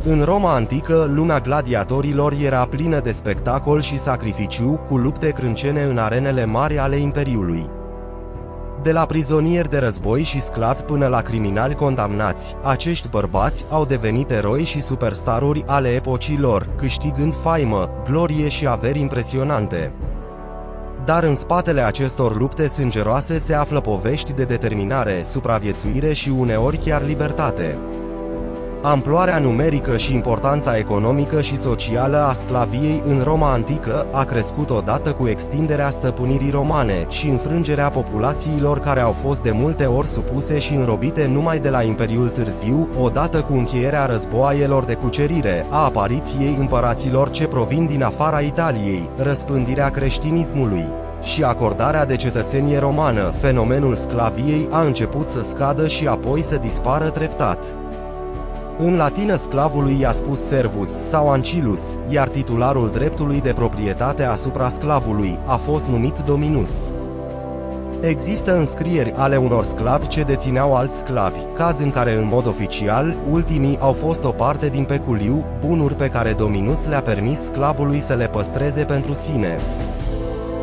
În Roma antică, lumea gladiatorilor era plină de spectacol și sacrificiu, cu lupte crâncene în arenele mari ale Imperiului. De la prizonieri de război și sclavi până la criminali condamnați, acești bărbați au devenit eroi și superstaruri ale epocii lor, câștigând faimă, glorie și averi impresionante. Dar în spatele acestor lupte sângeroase se află povești de determinare, supraviețuire și uneori chiar libertate. Amploarea numerică și importanța economică și socială a sclaviei în Roma antică a crescut odată cu extinderea stăpânirii romane și înfrângerea populațiilor care au fost de multe ori supuse și înrobite numai de la Imperiul Târziu, odată cu încheierea războaielor de cucerire, a apariției împăraților ce provin din afara Italiei, răspândirea creștinismului și acordarea de cetățenie romană. Fenomenul sclaviei a început să scadă și apoi să dispară treptat. În latină sclavului i-a spus servus sau ancillus, iar titularul dreptului de proprietate asupra sclavului a fost numit dominus. Există înscrieri ale unor sclavi ce dețineau alți sclavi, caz în care în mod oficial, ultimii au fost o parte din peculiu, bunuri pe care dominus le-a permis sclavului să le păstreze pentru sine.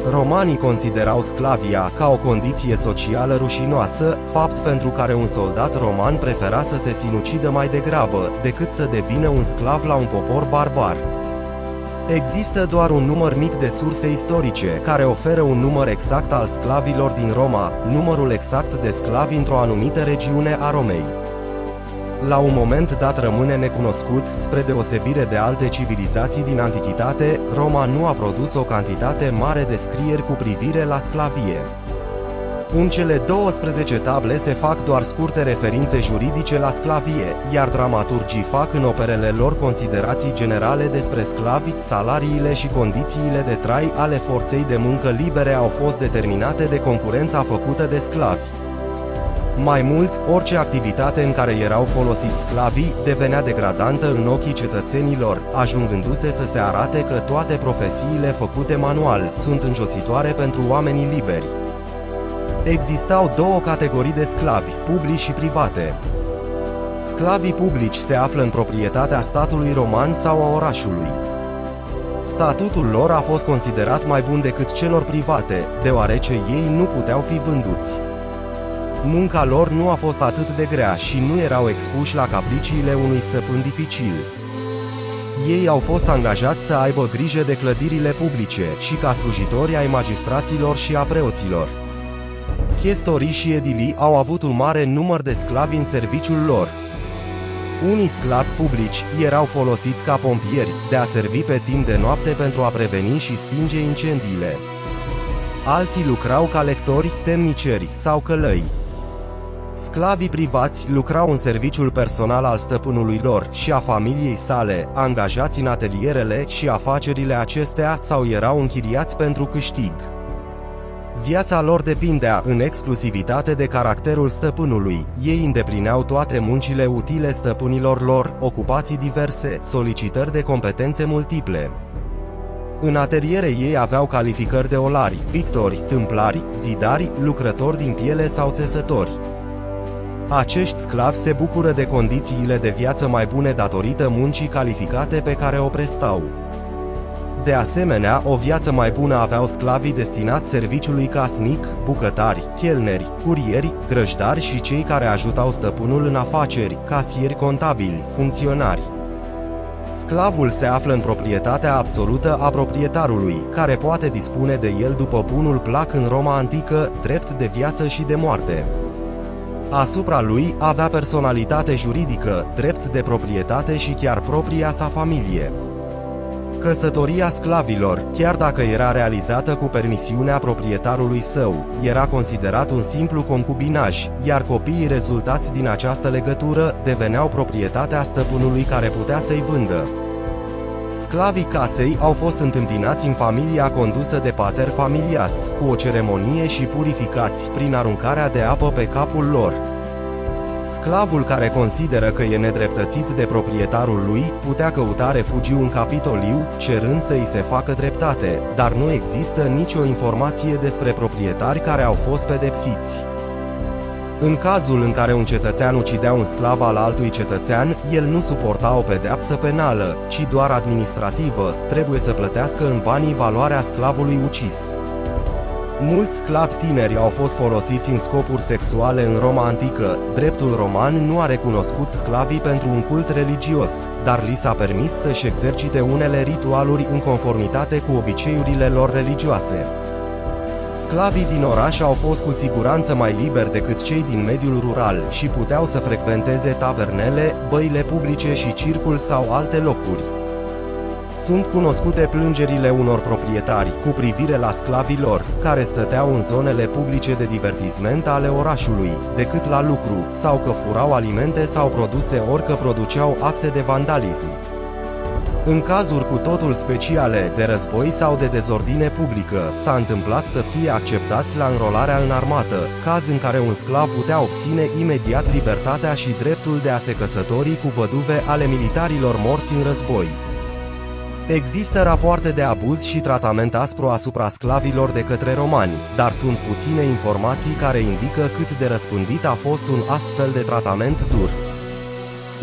Romanii considerau sclavia ca o condiție socială rușinoasă, fapt pentru care un soldat roman prefera să se sinucidă mai degrabă, decât să devină un sclav la un popor barbar. Există doar un număr mic de surse istorice care oferă un număr exact al sclavilor din Roma, numărul exact de sclavi într-o anumită regiune a Romei. La un moment dat rămâne necunoscut, spre deosebire de alte civilizații din antichitate, Roma nu a produs o cantitate mare de scrieri cu privire la sclavie. În cele 12 table se fac doar scurte referințe juridice la sclavie, iar dramaturgii fac în operele lor considerații generale despre sclavi, salariile și condițiile de trai ale forței de muncă libere au fost determinate de concurența făcută de sclavi. Mai mult, orice activitate în care erau folosiți sclavii devenea degradantă în ochii cetățenilor, ajungându-se să se arate că toate profesiile făcute manual sunt înjositoare pentru oamenii liberi. Existau două categorii de sclavi, publici și private. Sclavii publici se află în proprietatea statului roman sau a orașului. Statutul lor a fost considerat mai bun decât celor private, deoarece ei nu puteau fi vânduți. Munca lor nu a fost atât de grea și nu erau expuși la capriciile unui stăpân dificil. Ei au fost angajați să aibă grijă de clădirile publice și ca slujitori ai magistraților și a preoților. Chestorii și edilii au avut un mare număr de sclavi în serviciul lor. Unii sclavi publici erau folosiți ca pompieri, de a servi pe timp de noapte pentru a preveni și stinge incendiile. Alții lucrau ca lectori, temniceri sau călăi. Sclavii privați lucrau în serviciul personal al stăpânului lor și a familiei sale, angajați în atelierele și afacerile acestea sau erau închiriați pentru câștig. Viața lor depindea în exclusivitate de caracterul stăpânului, ei îndeplineau toate muncile utile stăpânilor lor, ocupații diverse, solicitări de competențe multiple. În ateliere ei aveau calificări de olari, pictori, tâmplari, zidari, lucrători din piele sau țesători. Acești sclavi se bucură de condițiile de viață mai bune datorită muncii calificate pe care o prestau. De asemenea, o viață mai bună aveau sclavii destinați serviciului casnic, bucătari, chelneri, curieri, grăjdari și cei care ajutau stăpânul în afaceri, casieri contabili, funcționari. Sclavul se află în proprietatea absolută a proprietarului, care poate dispune de el după bunul plac în Roma antică, drept de viață și de moarte. Asupra lui avea personalitate juridică, drept de proprietate și chiar propria sa familie. Căsătoria sclavilor, chiar dacă era realizată cu permisiunea proprietarului său, era considerat un simplu concubinaj, iar copiii rezultați din această legătură deveneau proprietatea stăpânului care putea să-i vândă. Sclavii casei au fost întâmpinați în familia condusă de pater familias, cu o ceremonie și purificați prin aruncarea de apă pe capul lor. Sclavul care consideră că e nedreptățit de proprietarul lui, putea căuta refugiu în Capitoliu, cerând să îi se facă dreptate, dar nu există nicio informație despre proprietari care au fost pedepsiți. În cazul în care un cetățean ucidea un sclav al altui cetățean, el nu suporta o pedeapsă penală, ci doar administrativă, trebuie să plătească în banii valoarea sclavului ucis. Mulți sclavi tineri au fost folosiți în scopuri sexuale în Roma antică. Dreptul roman nu a recunoscut sclavii pentru un cult religios, dar li s-a permis să-și exercite unele ritualuri în conformitate cu obiceiurile lor religioase. Sclavii din oraș au fost cu siguranță mai liberi decât cei din mediul rural și puteau să frecventeze tavernele, băile publice și circul sau alte locuri. Sunt cunoscute plângerile unor proprietari cu privire la sclavii lor, care stăteau în zonele publice de divertisment ale orașului, decât la lucru, sau că furau alimente sau produse ori că produceau acte de vandalism. În cazuri cu totul speciale, de război sau de dezordine publică, s-a întâmplat să fie acceptați la înrolarea în armată, caz în care un sclav putea obține imediat libertatea și dreptul de a se căsători cu văduve ale militarilor morți în război. Există rapoarte de abuz și tratament aspru asupra sclavilor de către romani, dar sunt puține informații care indică cât de răspândit a fost un astfel de tratament dur.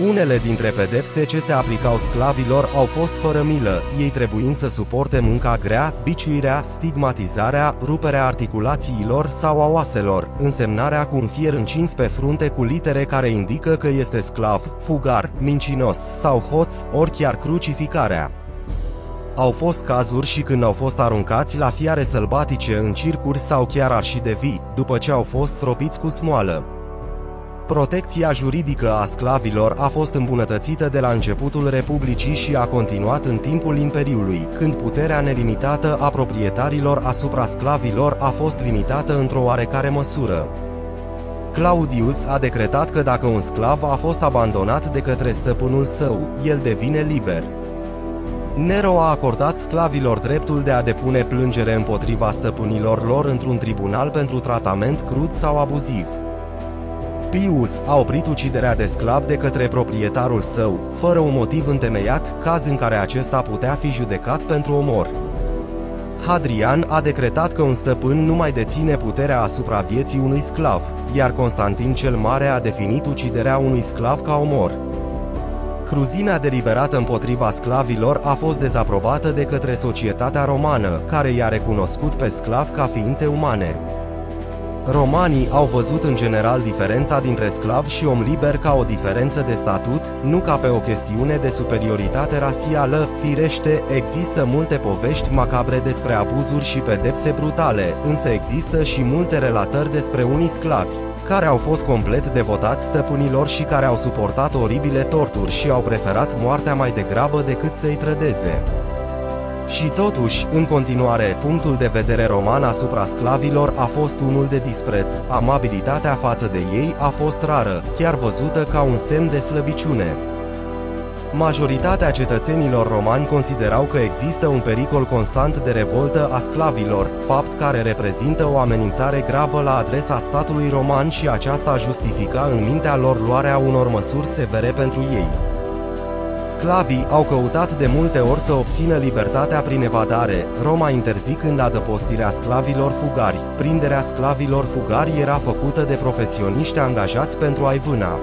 Unele dintre pedepse ce se aplicau sclavilor au fost fără milă, ei trebuind să suporte munca grea, biciuirea, stigmatizarea, ruperea articulațiilor sau a oaselor, însemnarea cu un fier încins pe frunte cu litere care indică că este sclav, fugar, mincinos sau hoț, ori chiar crucificarea. Au fost cazuri și când au fost aruncați la fiare sălbatice în circuri sau chiar arși de vii, după ce au fost stropiți cu smoală. Protecția juridică a sclavilor a fost îmbunătățită de la începutul Republicii și a continuat în timpul Imperiului, când puterea nelimitată a proprietarilor asupra sclavilor a fost limitată într-o oarecare măsură. Claudius a decretat că dacă un sclav a fost abandonat de către stăpânul său, el devine liber. Nero a acordat sclavilor dreptul de a depune plângere împotriva stăpânilor lor într-un tribunal pentru tratament crud sau abuziv. Pius a oprit uciderea de sclav de către proprietarul său, fără un motiv întemeiat, caz în care acesta putea fi judecat pentru omor. Hadrian a decretat că un stăpân nu mai deține puterea asupra vieții unui sclav, iar Constantin cel Mare a definit uciderea unui sclav ca omor. Cruzimea deliberată împotriva sclavilor a fost dezaprobată de către societatea romană, care i-a recunoscut pe sclavi ca ființe umane. Romanii au văzut în general diferența dintre sclav și om liber ca o diferență de statut, nu ca pe o chestiune de superioritate rasială. Firește, există multe povești macabre despre abuzuri și pedepse brutale, însă există și multe relatări despre unii sclavi care au fost complet devotați stăpânilor și care au suportat oribile torturi și au preferat moartea mai degrabă decât să-i trădeze. Și totuși, în continuare, punctul de vedere roman asupra sclavilor a fost unul de dispreț. Amabilitatea față de ei a fost rară, chiar văzută ca un semn de slăbiciune. Majoritatea cetățenilor romani considerau că există un pericol constant de revoltă a sclavilor, fapt care reprezintă o amenințare gravă la adresa statului roman și aceasta justifica în mintea lor luarea unor măsuri severe pentru ei. Sclavii au căutat de multe ori să obțină libertatea prin evadare, Roma interzicând adăpostirea sclavilor fugari. Prinderea sclavilor fugari era făcută de profesioniști angajați pentru a-i vâna.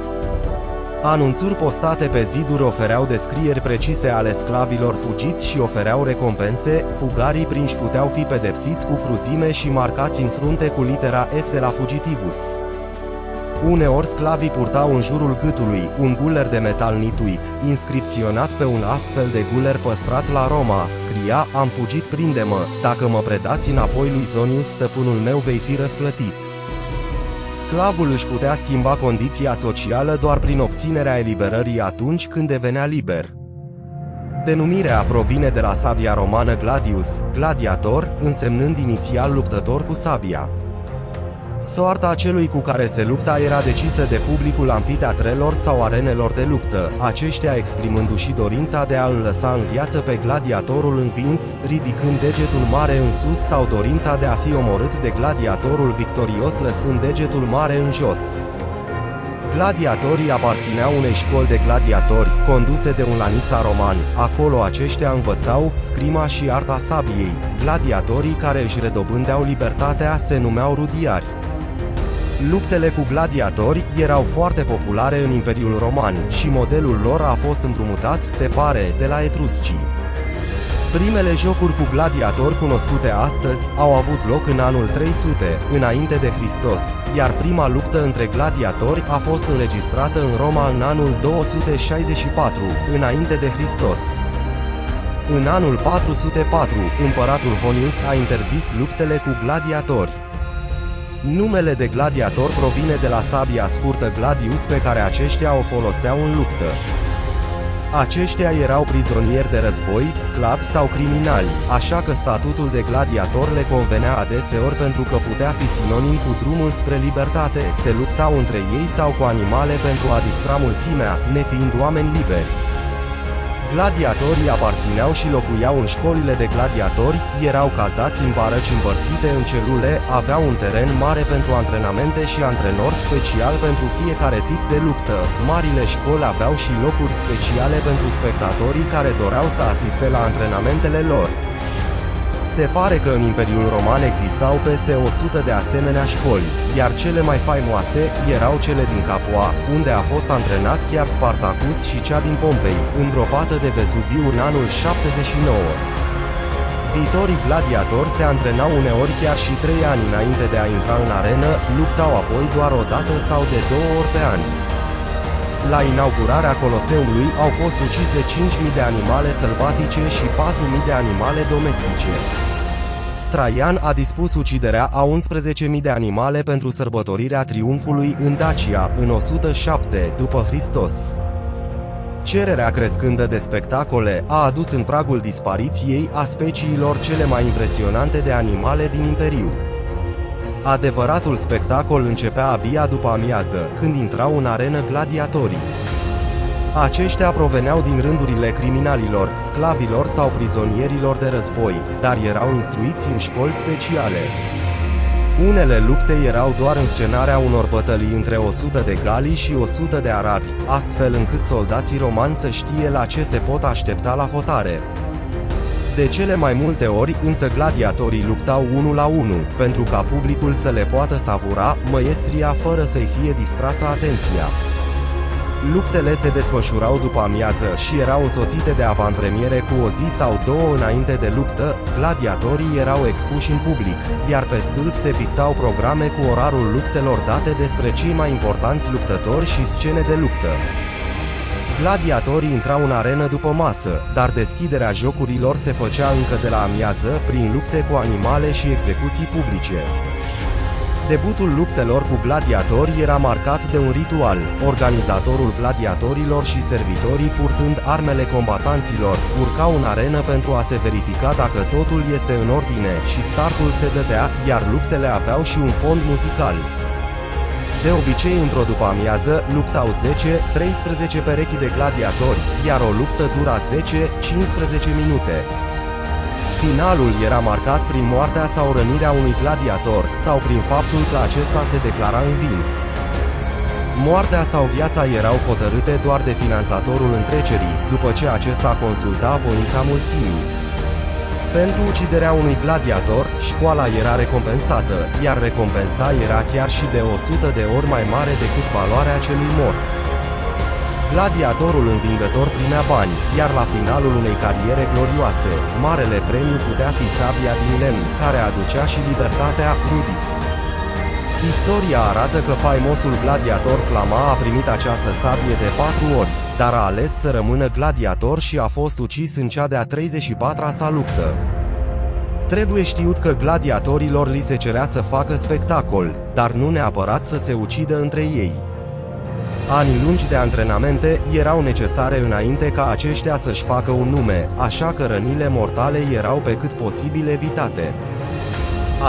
Anunțuri postate pe ziduri ofereau descrieri precise ale sclavilor fugiți și ofereau recompense. Fugarii prinși puteau fi pedepsiți cu cruzime și marcați în frunte cu litera F de la fugitivus. Uneori sclavii purtau în jurul gâtului un guler de metal nituit, inscripționat pe un astfel de guler păstrat la Roma, scria: "Am fugit, prinde-mă, dacă mă predați înapoi lui Zonius, stăpânul meu, vei fi răsplătit." Sclavul își putea schimba condiția socială doar prin obținerea eliberării atunci când devenea liber. Denumirea provine de la sabia romană gladius, gladiator, însemnând inițial luptător cu sabia. Soarta celui cu care se lupta era decisă de publicul amfiteatrelor sau arenelor de luptă, aceștia exprimându-și dorința de a-l lăsa în viață pe gladiatorul învins, ridicând degetul mare în sus, sau dorința de a fi omorât de gladiatorul victorios lăsând degetul mare în jos. Gladiatorii aparțineau unei școli de gladiatori, conduse de un lanista roman. Acolo aceștia învățau scrima și arta sabiei. Gladiatorii care își redobândeau libertatea se numeau rudiari. Luptele cu gladiatori erau foarte populare în Imperiul Roman și modelul lor a fost împrumutat, se pare, de la etruscii. Primele jocuri cu gladiatori cunoscute astăzi au avut loc în anul 300, înainte de Hristos, iar prima luptă între gladiatori a fost înregistrată în Roma în anul 264, înainte de Hristos. În anul 404, împăratul Honius a interzis luptele cu gladiatori. Numele de gladiator provine de la sabia scurtă gladius pe care aceștia o foloseau în luptă. Aceștia erau prizonieri de război, sclavi sau criminali, așa că statutul de gladiator le convenea adeseori pentru că putea fi sinonim cu drumul spre libertate, se luptau între ei sau cu animale pentru a distra mulțimea, nefiind oameni liberi. Gladiatorii aparțineau și locuiau în școlile de gladiatori, erau cazați în barăci împărțite în celule, aveau un teren mare pentru antrenamente și antrenori special pentru fiecare tip de luptă. Marile școli aveau și locuri speciale pentru spectatorii care doreau să asiste la antrenamentele lor. Se pare că în Imperiul Roman existau peste 100 de asemenea școli, iar cele mai faimoase erau cele din Capua, unde a fost antrenat chiar Spartacus, și cea din Pompei, îngropată de Vezuviu în anul 79. Viitorii gladiatori se antrenau uneori chiar și 3 ani înainte de a intra în arenă, luptau apoi doar o dată sau de 2 ori pe an. La inaugurarea Coloseului au fost ucise 5.000 de animale sălbatice și 4.000 de animale domestice. Traian a dispus uciderea a 11.000 de animale pentru sărbătorirea triumfului în Dacia, în 107 după Hristos. Cererea crescândă de spectacole a adus în pragul dispariției a speciilor cele mai impresionante de animale din Imperiu. Adevăratul spectacol începea abia după amiază, când intrau în arenă gladiatorii. Aceștia proveneau din rândurile criminalilor, sclavilor sau prizonierilor de război, dar erau instruiți în școli speciale. Unele lupte erau doar înscenarea unor bătălii între 100 de gali și 100 de arabi, astfel încât soldații romani să știe la ce se pot aștepta la hotare. De cele mai multe ori, însă, gladiatorii luptau 1 la 1, pentru ca publicul să le poată savura măiestria fără să-i fie distrasă atenția. Luptele se desfășurau după amiază și erau însoțite de avanpremiere cu o zi sau 2 înainte de luptă. Gladiatorii erau expuși în public, iar pe stâlp se pictau programe cu orarul luptelor date despre cei mai importanți luptători și scene de luptă. Gladiatorii intrau în arenă după masă, dar deschiderea jocurilor se făcea încă de la amiază, prin lupte cu animale și execuții publice. Debutul luptelor cu gladiatori era marcat de un ritual, organizatorul gladiatorilor și servitorii, purtând armele combatanților, urcau în arenă pentru a se verifica dacă totul este în ordine și startul se dădea, iar luptele aveau și un fond muzical. De obicei, într-o după-amiază, luptau 10-13 perechi de gladiatori, iar o luptă dura 10-15 minute. Finalul era marcat prin moartea sau rănirea unui gladiator, sau prin faptul că acesta se declara învins. Moartea sau viața erau hotărâte doar de finanțatorul întrecerii, după ce acesta consulta voința mulțimii. Pentru uciderea unui gladiator, școala era recompensată, iar recompensa era chiar și de 100 de ori mai mare decât valoarea celui mort. Gladiatorul învingător primea bani, iar la finalul unei cariere glorioase, marele premiu putea fi sabia din lemn, care aducea și libertatea, Rudis. Istoria arată că faimosul gladiator Flama a primit această sabie de 4 ori, dar a ales să rămână gladiator și a fost ucis în cea de-a 34-a sa luptă. Trebuie știut că gladiatorilor li se cerea să facă spectacol, dar nu neapărat să se ucidă între ei. Ani lungi de antrenamente erau necesare înainte ca aceștia să-și facă un nume, așa că rănile mortale erau pe cât posibil evitate.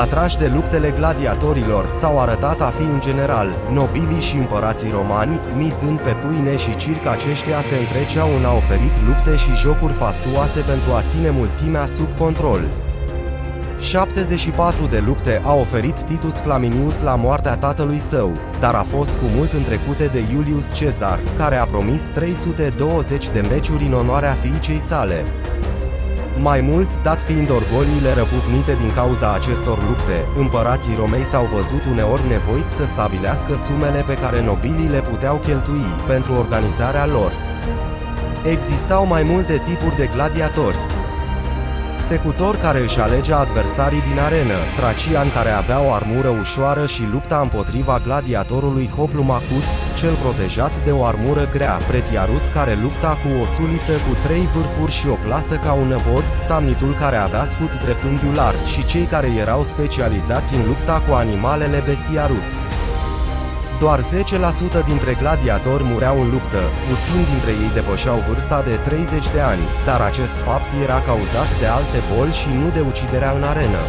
Atrași de luptele gladiatorilor, s-au arătat a fi în general nobilii și împărații romani, mizând pe pâine și circ. Aceștia se întreceau în a oferit lupte și jocuri fastuoase pentru a ține mulțimea sub control. 74 de lupte a oferit Titus Flaminius la moartea tatălui său, dar a fost cu mult întrecute de Iulius Cezar, care a promis 320 de meciuri în onoarea fiicei sale. Mai mult, dat fiind orgoliile răpufnite din cauza acestor lupte, împărații romei s-au văzut uneori nevoiți să stabilească sumele pe care nobilii le puteau cheltui pentru organizarea lor. Existau mai multe tipuri de gladiatori. Secutor care își alegea adversarii din arenă, tracian care avea o armură ușoară și lupta împotriva gladiatorului Hoplomachus, cel protejat de o armură grea, Pretiarus care lupta cu o suliță cu 3 vârfuri și o plasă ca un năvod, Samnitul care avea scut dreptunghiular și cei care erau specializați în lupta cu animalele Bestiarus. Doar 10% dintre gladiatori mureau în luptă, puțini dintre ei depășeau vârsta de 30 de ani, dar acest fapt era cauzat de alte boli și nu de uciderea în arenă.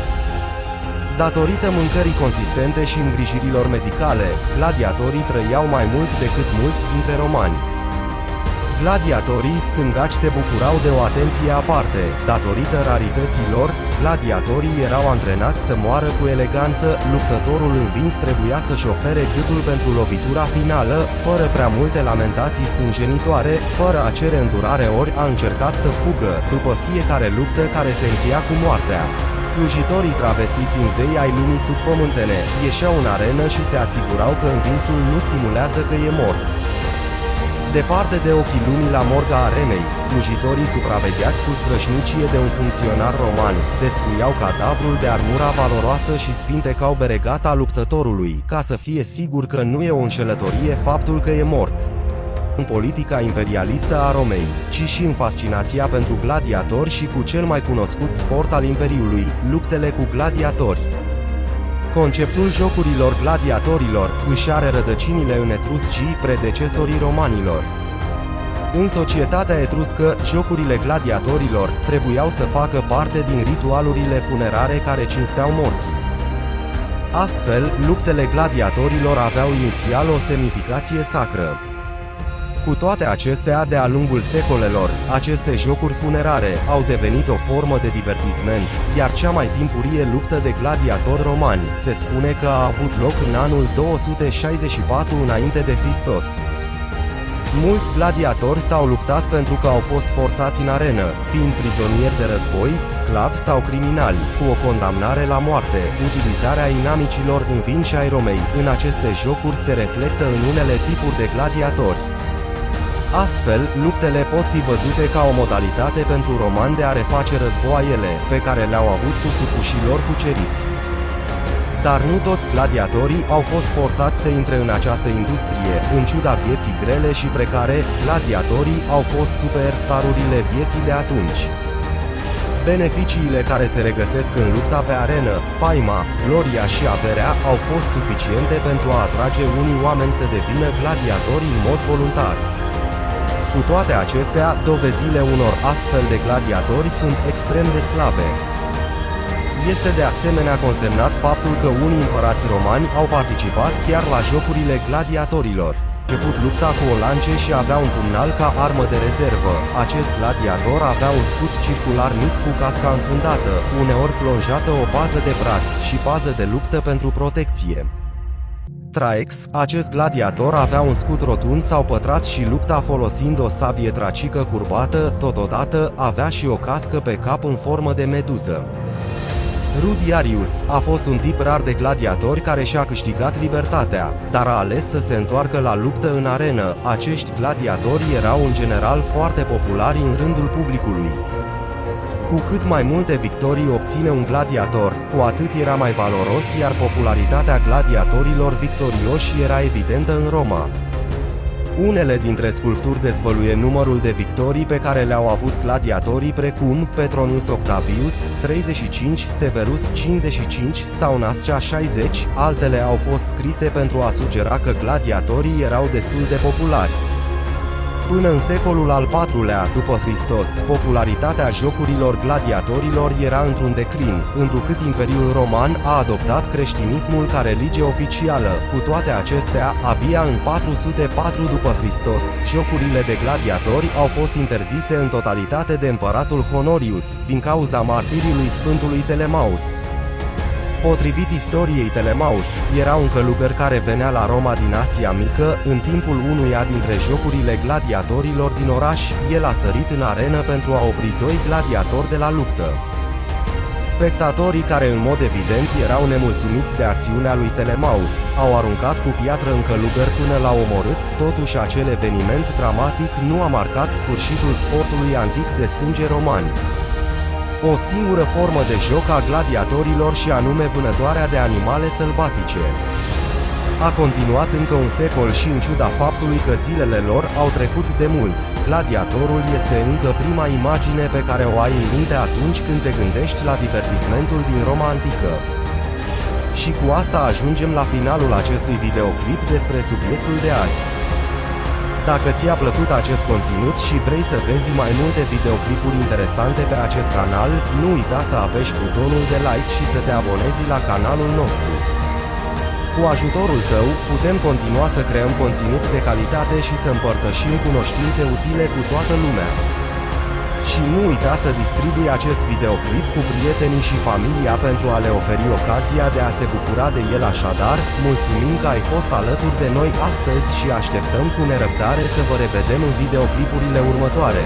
Datorită mâncării consistente și îngrijirilor medicale, gladiatorii trăiau mai mult decât mulți dintre romani. Gladiatorii stângaci se bucurau de o atenție aparte. Datorită rarității lor, gladiatorii erau antrenați să moară cu eleganță, luptătorul învins trebuia să-și ofere gâtul pentru lovitura finală, fără prea multe lamentații stânjenitoare, fără a cere îndurare ori a încercat să fugă, după fiecare luptă care se încheia cu moartea. Slujitorii travestiți în zei ai lumii subpământene ieșeau în arenă și se asigurau că învinsul nu simulează că e mort. Departe de ochii lumii la morga arenei, slujitorii supravegheați cu strășnicie de un funcționar roman, despuiau cadavrul de armura valoroasă și spintecau beregata luptătorului, ca să fie sigur că nu e o înșelătorie faptul că e mort. În politica imperialistă a Romei, ci și în fascinația pentru gladiatori și cu cel mai cunoscut sport al Imperiului, luptele cu gladiatori. Conceptul jocurilor gladiatorilor își are rădăcinile în etruscii, predecesorii romanilor. În societatea etruscă, jocurile gladiatorilor trebuiau să facă parte din ritualurile funerare care cinsteau morții. Astfel, luptele gladiatorilor aveau inițial o semnificație sacră. Cu toate acestea, de-a lungul secolelor, aceste jocuri funerare au devenit o formă de divertisment, iar cea mai timpurie luptă de gladiatori romani se spune că a avut loc în anul 264 înainte de Hristos. Mulți gladiatori s-au luptat pentru că au fost forțați în arenă, fiind prizonieri de război, sclavi sau criminali, cu o condamnare la moarte. Utilizarea inamicilor învinși ai Romei în aceste jocuri se reflectă în unele tipuri de gladiatori. Astfel, luptele pot fi văzute ca o modalitate pentru romani de a reface războaiele pe care le-au avut cu supușii lor cuceriți. Dar nu toți gladiatorii au fost forțați să intre în această industrie, în ciuda vieții grele și precare, gladiatorii au fost superstarurile vieții de atunci. Beneficiile care se regăsesc în lupta pe arenă, faima, gloria și averea au fost suficiente pentru a atrage unii oameni să devină gladiatori în mod voluntar. Cu toate acestea, dovezile unor astfel de gladiatori sunt extrem de slabe. Este de asemenea consemnat faptul că unii împărați romani au participat chiar la jocurile gladiatorilor. Început lupta cu o lance și avea un pumnal ca armă de rezervă. Acest gladiator avea un scut circular mic cu casca înfundată, uneori plonjată o pază de braț și pază de luptă pentru protecție. Traex, acest gladiator avea un scut rotund sau pătrat și lupta folosind o sabie tracică curbată, totodată avea și o cască pe cap în formă de meduză. Rudiarius a fost un tip rar de gladiatori care și-a câștigat libertatea, dar a ales să se întoarcă la luptă în arenă. Acești gladiatori erau în general foarte populari în rândul publicului. Cu cât mai multe victorii obține un gladiator, cu atât era mai valoros, iar popularitatea gladiatorilor victorioși era evidentă în Roma. Unele dintre sculpturi dezvăluie numărul de victorii pe care le-au avut gladiatorii precum Petronius Octavius, 35, Severus 55 sau Nascea 60, altele au fost scrise pentru a sugera că gladiatorii erau destul de populari. Până în secolul al IV-lea după Hristos, popularitatea jocurilor gladiatorilor era într-un declin, întrucât Imperiul Roman a adoptat creștinismul ca religie oficială. Cu toate acestea, abia în 404 după Hristos, jocurile de gladiatori au fost interzise în totalitate de împăratul Honorius, din cauza martiriului Sfântului Telemaus. Potrivit istoriei Telemaus, era un călugăr care venea la Roma din Asia Mică, în timpul unuia dintre jocurile gladiatorilor din oraș, el a sărit în arenă pentru a opri doi gladiatori de la luptă. Spectatorii, care în mod evident erau nemulțumiți de acțiunea lui Telemaus, au aruncat cu piatră în călugăr până l-au omorât. Totuși, acel eveniment dramatic nu a marcat sfârșitul sportului antic de sânge romani. O singură formă de joc a gladiatorilor, și anume vânătoarea de animale sălbatice, a continuat încă un secol și, în ciuda faptului că zilele lor au trecut de mult, gladiatorul este încă prima imagine pe care o ai în minte atunci când te gândești la divertismentul din Roma antică. Și cu asta ajungem la finalul acestui videoclip despre subiectul de azi. Dacă ți-a plăcut acest conținut și vrei să vezi mai multe videoclipuri interesante pe acest canal, nu uita să apeși butonul de like și să te abonezi la canalul nostru. Cu ajutorul tău, putem continua să creăm conținut de calitate și să împărtășim cunoștințe utile cu toată lumea. Și nu uita să distribui acest videoclip cu prietenii și familia pentru a le oferi ocazia de a se bucura de el. Așadar, mulțumim că ai fost alături de noi astăzi și așteptăm cu nerăbdare să vă revedem în videoclipurile următoare.